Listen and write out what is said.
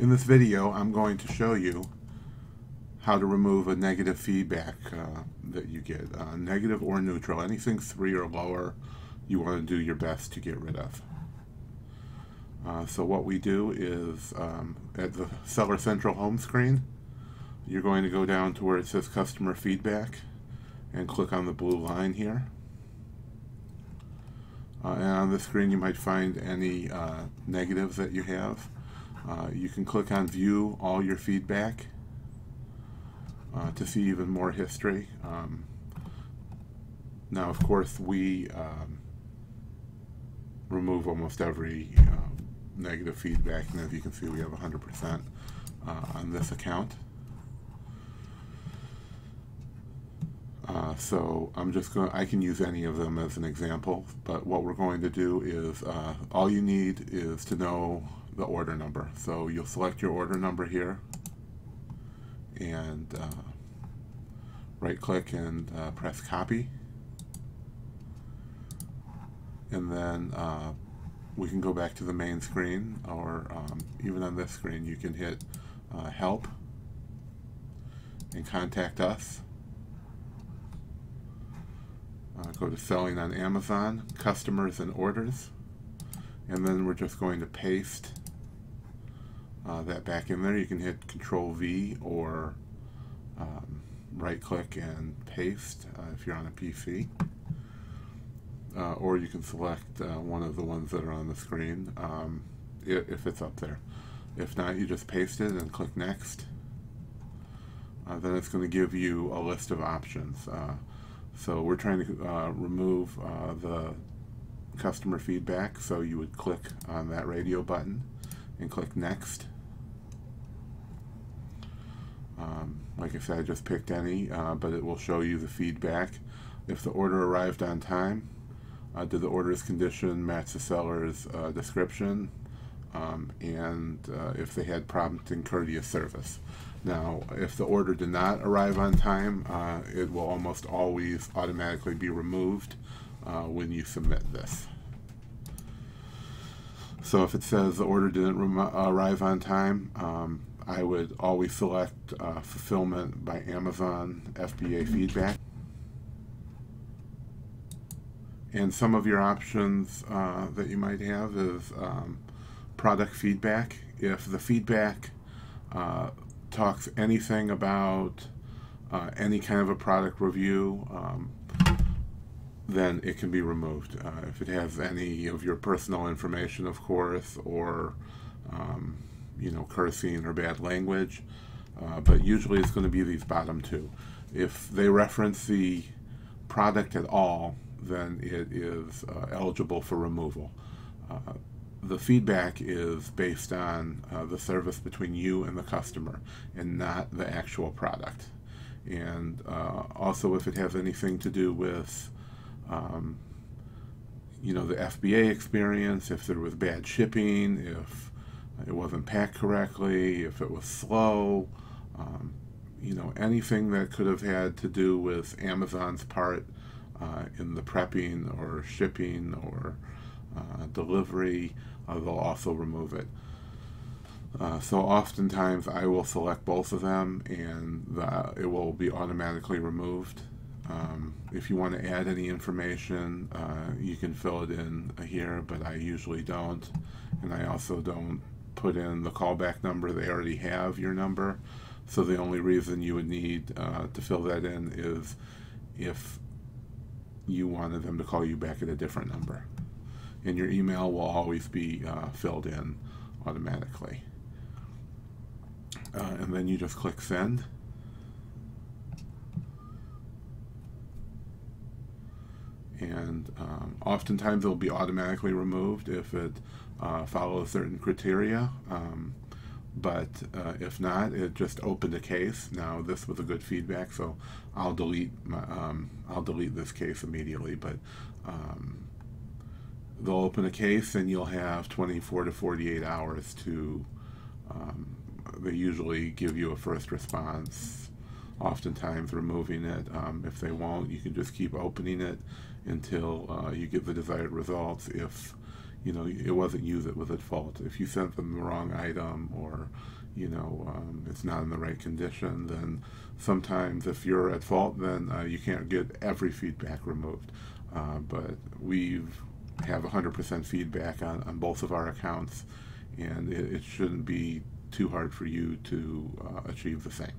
In this video, I'm going to show you how to remove a negative feedback that you get, negative or neutral. Anything 3 or lower, you want to do your best to get rid of. So what we do is, at the Seller Central home screen, you're going to go down to where it says Customer Feedback and click on the blue line here. And on the screen you might find any negatives that you have. You can click on View All Your Feedback to see even more history. Now, of course, we remove almost every negative feedback, and as you can see, we have 100% on this account. So I can use any of them as an example, but what we're going to do is, all you need is to know the order number. So you'll select your order number here, and right click and press copy, and then we can go back to the main screen, or even on this screen you can hit help and contact us. Go to Selling on Amazon, Customers and Orders, and then we're just going to paste that back in there. You can hit Control V or right click and paste if you're on a PC, or you can select one of the ones that are on the screen if it's up there. If not, you just paste it and click Next. Then it's going to give you a list of options. So we're trying to remove the customer feedback, so you would click on that radio button and click Next. Like I said, I just picked any, but it will show you the feedback. If the order arrived on time, did the order's condition match the seller's description, and if they had prompt and courteous service. Now, if the order did not arrive on time, it will almost always automatically be removed when you submit this. So if it says the order didn't arrive on time, I would always select Fulfillment by Amazon FBA feedback. And some of your options that you might have is product feedback. If the feedback talks anything about any kind of a product review, then it can be removed. If it has any of your personal information, of course, or cursing or bad language, but usually it's going to be these bottom two. If they reference the product at all, then it is eligible for removal. The feedback is based on the service between you and the customer, and not the actual product. And also, if it has anything to do with the FBA experience, if there was bad shipping, if it wasn't packed correctly, if it was slow, anything that could have had to do with Amazon's part in the prepping or shipping or delivery, they'll also remove it. So oftentimes I will select both of them, and it will be automatically removed. If you want to add any information, you can fill it in here, but I usually don't. And I also don't put in the callback number. They already have your number, so the only reason you would need to fill that in is if you wanted them to call you back at a different number. And your email will always be filled in automatically. And then you just click Send. And oftentimes it will be automatically removed if it follows certain criteria. But if not, it just opened a case. Now, this was a good feedback, so I'll delete this case immediately. But they'll open a case, and you'll have 24 to 48 hours to. They usually give you a first response. Oftentimes, removing it. If they won't, you can just keep opening it until you get the desired results. If it wasn't you that was at fault. If you sent them the wrong item, or it's not in the right condition, then sometimes if you're at fault, then you can't get every feedback removed. But we have 100% feedback on both of our accounts, and it shouldn't be too hard for you to achieve the same.